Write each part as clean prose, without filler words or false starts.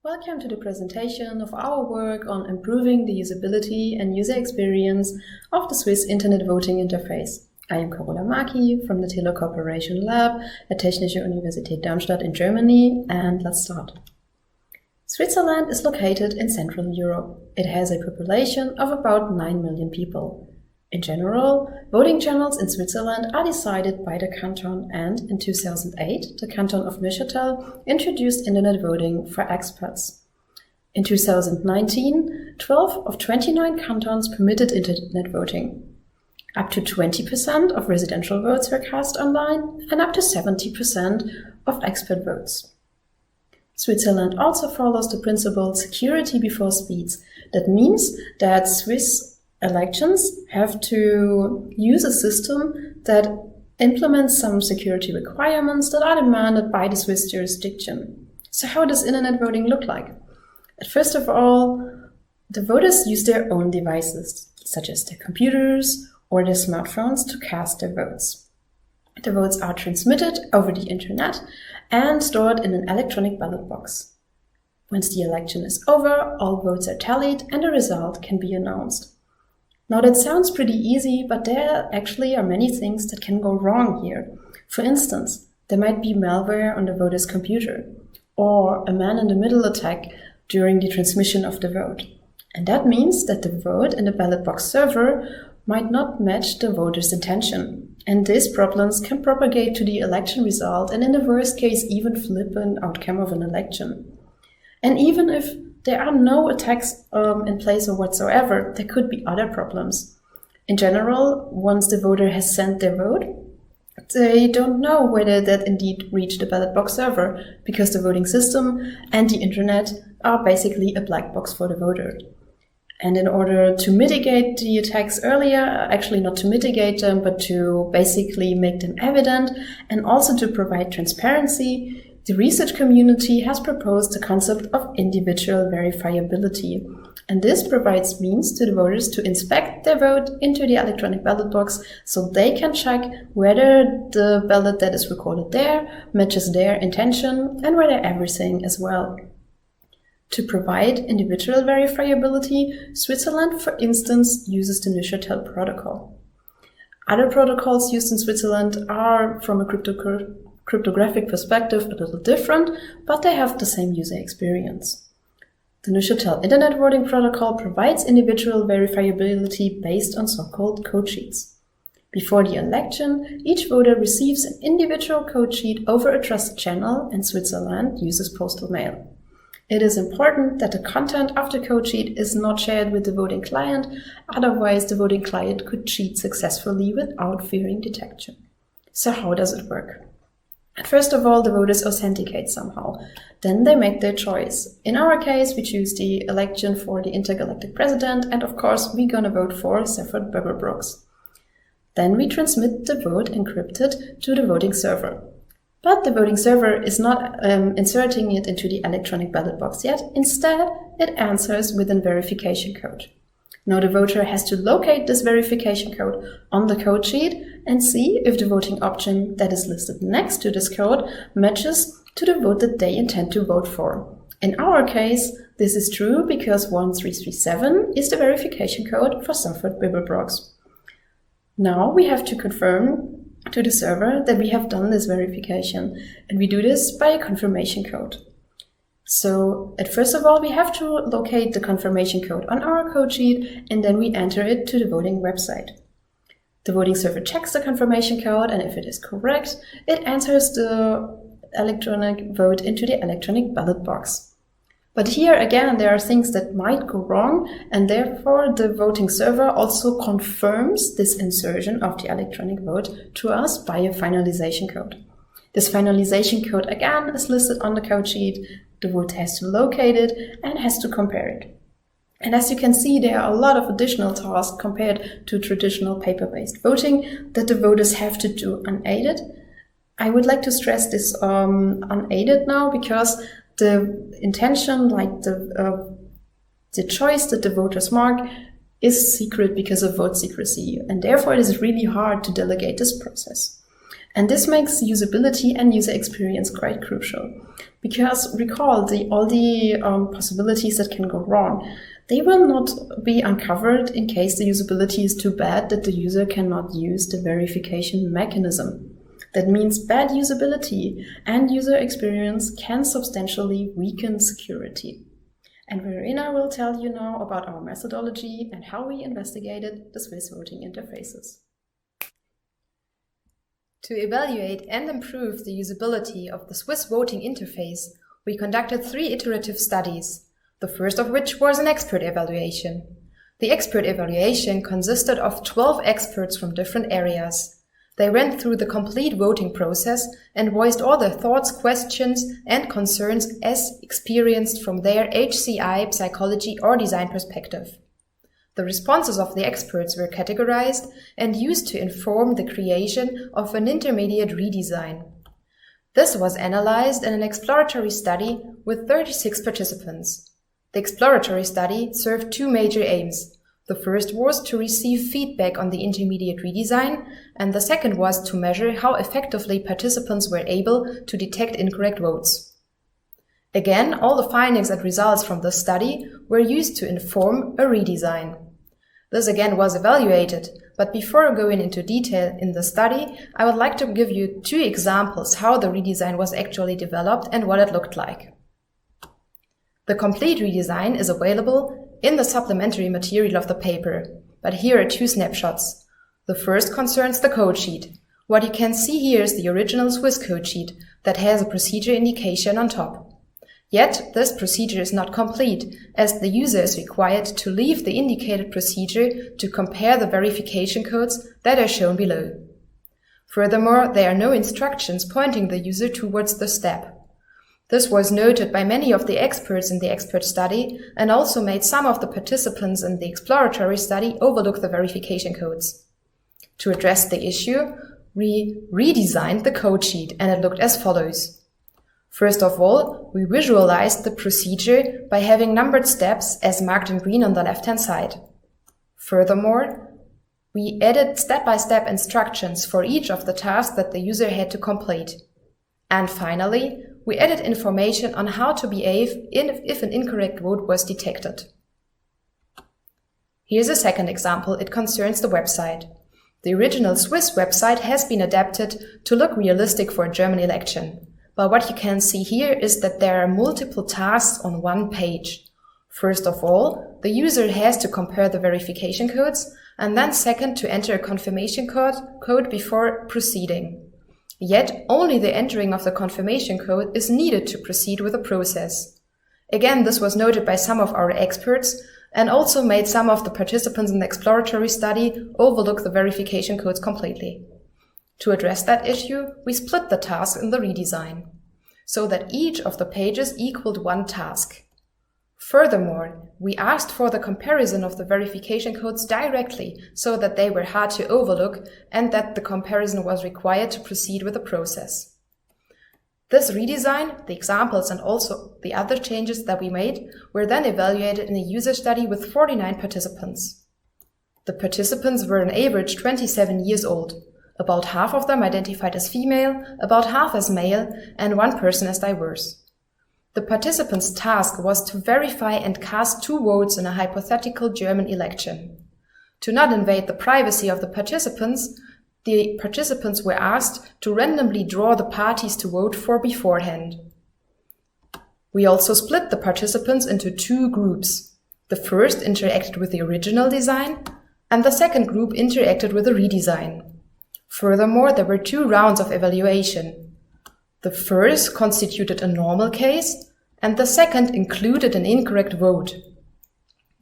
Welcome to the presentation of our work on improving the usability and user experience of the Swiss Internet Voting Interface. I am Karola Marky from the Telecooperation Lab at Technische Universität Darmstadt in Germany, and let's start. Switzerland is located in Central Europe. It has a population of about 9 million people. In general, voting channels in Switzerland are decided by the canton, and in 2008, the canton of Neuchâtel introduced internet voting for expats. In 2019, 12 of 29 cantons permitted internet voting. Up to 20% of residential votes were cast online, and up to 70% of expat votes. Switzerland also follows the principle security before speeds. That means that Swiss elections have to use a system that implements some security requirements that are demanded by the Swiss jurisdiction. So how does internet voting look like? First of all, the voters use their own devices, such as their computers or their smartphones, to cast their votes. The votes are transmitted over the internet and stored in an electronic ballot box. Once the election is over, all votes are tallied and the result can be announced. Now that sounds pretty easy, but there actually are many things that can go wrong here. For instance, there might be malware on the voter's computer, or a man-in-the-middle attack during the transmission of the vote. And that means that the vote in the ballot box server might not match the voter's intention. And these problems can propagate to the election result and in the worst case even flip an outcome of an election. And even if there are no attacks in place or whatsoever, there could be other problems. In general, once the voter has sent their vote, they don't know whether that indeed reached the ballot box server, because the voting system and the internet are basically a black box for the voter. And in order to mitigate the attacks earlier, actually not to mitigate them, but to basically make them evident and also to provide transparency, the research community has proposed the concept of individual verifiability, and this provides means to the voters to inspect their vote into the electronic ballot box so they can check whether the ballot that is recorded there matches their intention and whether everything is well. To provide individual verifiability, Switzerland, for instance, uses the Neuchâtel Protocol. Other protocols used in Switzerland are, from a cryptographic perspective, a little different, but they have the same user experience. The Neuchâtel Internet Voting Protocol provides individual verifiability based on so-called code sheets. Before the election, each voter receives an individual code sheet over a trusted channel, and Switzerland uses postal mail. It is important that the content of the code sheet is not shared with the voting client, otherwise the voting client could cheat successfully without fearing detection. So how does it work? First of all, the voters authenticate somehow. Then they make their choice. In our case, we choose the election for the intergalactic president, and of course, we're gonna vote for Stafford Beaverbrook. Then we transmit the vote encrypted to the voting server. But the voting server is not inserting it into the electronic ballot box yet. Instead, it answers with a verification code. Now the voter has to locate this verification code on the code sheet and see if the voting option that is listed next to this code matches to the vote that they intend to vote for. In our case, this is true because 1337 is the verification code for Stafford Beaverbrook. Now we have to confirm to the server that we have done this verification, and we do this by a confirmation code. So, first of all, we have to locate the confirmation code on our code sheet, and then we enter it to the voting website. The voting server checks the confirmation code, and if it is correct, it enters the electronic vote into the electronic ballot box. But here again, there are things that might go wrong, and therefore the voting server also confirms this insertion of the electronic vote to us by a finalization code. This finalization code again is listed on the code sheet. The voter has to locate it and has to compare it. And as you can see, there are a lot of additional tasks compared to traditional paper-based voting that the voters have to do unaided. I would like to stress this unaided now, because the intention, like the choice that the voters mark, is secret because of vote secrecy, and therefore it is really hard to delegate this process. And this makes usability and user experience quite crucial. Because recall, all the possibilities that can go wrong, they will not be uncovered in case the usability is too bad that the user cannot use the verification mechanism. That means bad usability and user experience can substantially weaken security. And Verena will tell you now about our methodology and how we investigated the Swiss voting interfaces. To evaluate and improve the usability of the Swiss voting interface, we conducted 3 iterative studies, the first of which was an expert evaluation. The expert evaluation consisted of 12 experts from different areas. They went through the complete voting process and voiced all their thoughts, questions, and concerns as experienced from their HCI, psychology, or design perspective. The responses of the experts were categorized and used to inform the creation of an intermediate redesign. This was analyzed in an exploratory study with 36 participants. The exploratory study served 2 major aims. The first was to receive feedback on the intermediate redesign, and the second was to measure how effectively participants were able to detect incorrect votes. Again, all the findings and results from the study were used to inform a redesign. This again was evaluated, but before going into detail in the study, I would like to give you 2 examples how the redesign was actually developed and what it looked like. The complete redesign is available in the supplementary material of the paper, but here are 2 snapshots. The first concerns the code sheet. What you can see here is the original Swiss code sheet that has a procedure indication on top. Yet, this procedure is not complete, as the user is required to leave the indicated procedure to compare the verification codes that are shown below. Furthermore, there are no instructions pointing the user towards the step. This was noted by many of the experts in the expert study and also made some of the participants in the exploratory study overlook the verification codes. To address the issue, we redesigned the code sheet and it looked as follows. First of all, we visualized the procedure by having numbered steps as marked in green on the left-hand side. Furthermore, we added step-by-step instructions for each of the tasks that the user had to complete. And finally, we added information on how to behave if an incorrect vote was detected. Here's a second example. It concerns the website. The original Swiss website has been adapted to look realistic for a German election. But what you can see here is that there are multiple tasks on one page. First of all, the user has to compare the verification codes, and then second to enter a confirmation code before proceeding. Yet, only the entering of the confirmation code is needed to proceed with the process. Again, this was noted by some of our experts and also made some of the participants in the exploratory study overlook the verification codes completely. To address that issue, we split the task in the redesign, so that each of the pages equaled 1 task. Furthermore, we asked for the comparison of the verification codes directly so that they were hard to overlook and that the comparison was required to proceed with the process. This redesign, the examples and also the other changes that we made were then evaluated in a user study with 49 participants. The participants were on average 27 years old. About half of them identified as female, about half as male, and 1 person as diverse. The participants' task was to verify and cast 2 votes in a hypothetical German election. To not invade the privacy of the participants were asked to randomly draw the parties to vote for beforehand. We also split the participants into 2 groups. The first interacted with the original design, and the second group interacted with the redesign. Furthermore, there were 2 rounds of evaluation. The first constituted a normal case, and the second included an incorrect vote.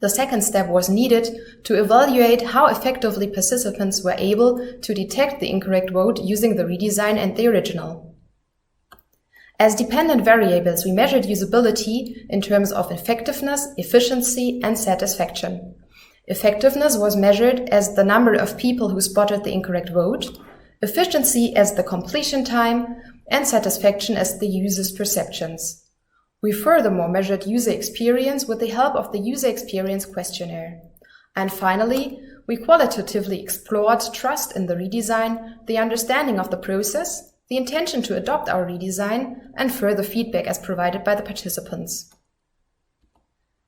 The second step was needed to evaluate how effectively participants were able to detect the incorrect vote using the redesign and the original. As dependent variables, we measured usability in terms of effectiveness, efficiency, and satisfaction. Effectiveness was measured as the number of people who spotted the incorrect vote, efficiency as the completion time, and satisfaction as the user's perceptions. We furthermore measured user experience with the help of the user experience questionnaire. And finally, we qualitatively explored trust in the redesign, the understanding of the process, the intention to adopt our redesign, and further feedback as provided by the participants.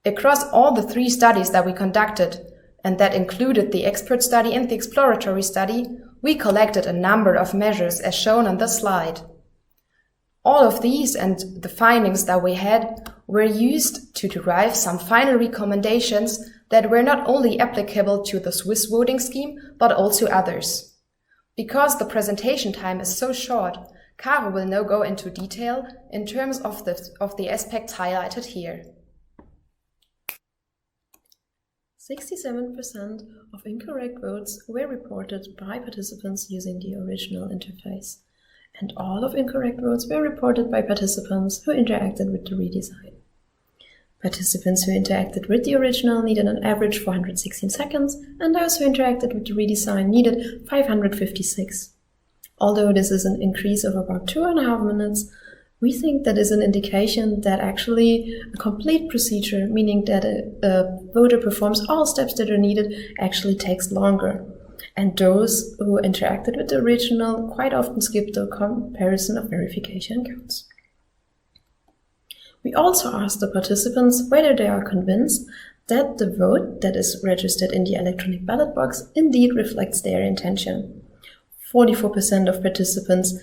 Across all the 3 studies that we conducted, and that included the expert study and the exploratory study, we collected a number of measures as shown on the slide. All of these and the findings that we had were used to derive some final recommendations that were not only applicable to the Swiss voting scheme, but also others. Because the presentation time is so short, Caro will now go into detail in terms of the aspects highlighted here. 67% of incorrect votes were reported by participants using the original interface, and all of incorrect votes were reported by participants who interacted with the redesign. Participants who interacted with the original needed an average 416 seconds, and those who interacted with the redesign needed 556. Although this is an increase of about 2.5 minutes, we think that is an indication that actually a complete procedure, meaning that a voter performs all steps that are needed, actually takes longer. And those who interacted with the original quite often skip the comparison of verification counts. We also asked the participants whether they are convinced that the vote that is registered in the electronic ballot box indeed reflects their intention. 44% of participants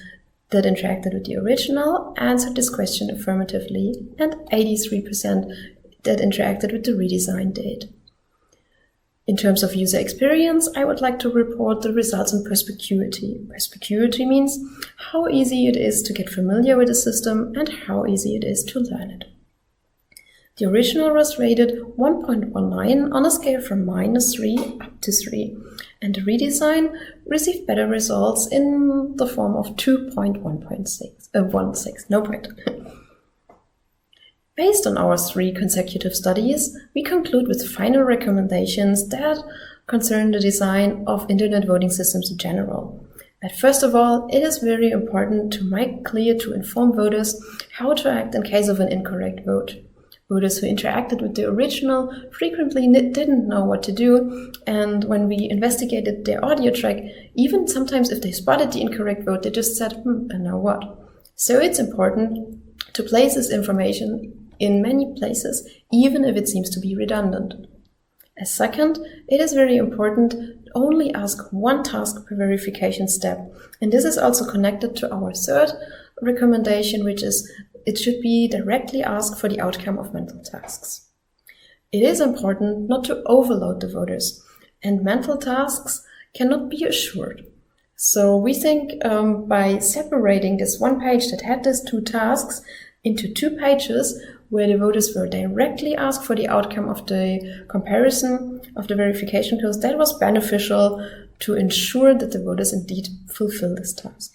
that interacted with the original answered this question affirmatively, and 83% that interacted with the redesign did. In terms of user experience, I would like to report the results in perspicuity. Perspicuity means how easy it is to get familiar with the system and how easy it is to learn it. The original was rated 1.19 on a scale from -3 up to 3, and the redesign received better results in the form of 2.16. No point. Based on our 3 consecutive studies, we conclude with final recommendations that concern the design of internet voting systems in general. But first of all, it is very important to make clear to inform voters how to act in case of an incorrect vote. Voters who interacted with the original frequently didn't know what to do, and when we investigated their audio track, even sometimes if they spotted the incorrect vote, they just said, and now what? So it's important to place this information in many places, even if it seems to be redundant. As second, it is very important to only ask one task per verification step, and this is also connected to our 3rd recommendation, which is it should be directly asked for the outcome of mental tasks. It is important not to overload the voters, and mental tasks cannot be assured. So we think by separating this one page that had these 2 tasks into 2 pages where the voters were directly asked for the outcome of the comparison of the verification codes, that was beneficial to ensure that the voters indeed fulfill this task.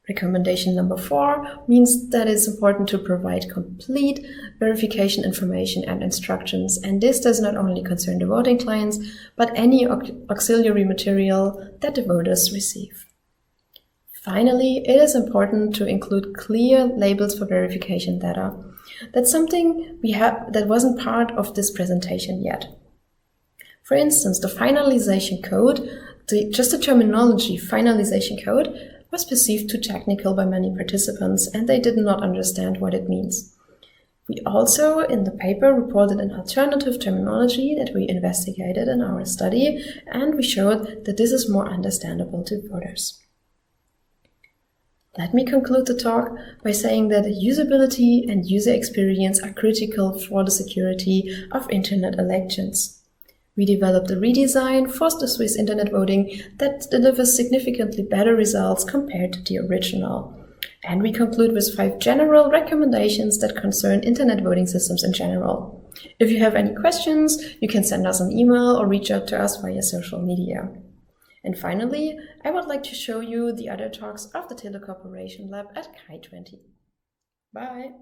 Recommendation number 4 means that it's important to provide complete verification information and instructions, and this does not only concern the voting clients, but any auxiliary material that the voters receive. Finally, it is important to include clear labels for verification data. That's something that wasn't part of this presentation yet. For instance, the finalization code, just the terminology finalization code, was perceived too technical by many participants, and they did not understand what it means. We also, in the paper, reported an alternative terminology that we investigated in our study, and we showed that this is more understandable to voters. Let me conclude the talk by saying that usability and user experience are critical for the security of internet elections. We developed a redesign for the Swiss internet voting that delivers significantly better results compared to the original. And we conclude with 5 general recommendations that concern internet voting systems in general. If you have any questions, you can send us an email or reach out to us via social media. And finally, I would like to show you the other talks of the Telecooperation Lab at KAI 20. Bye!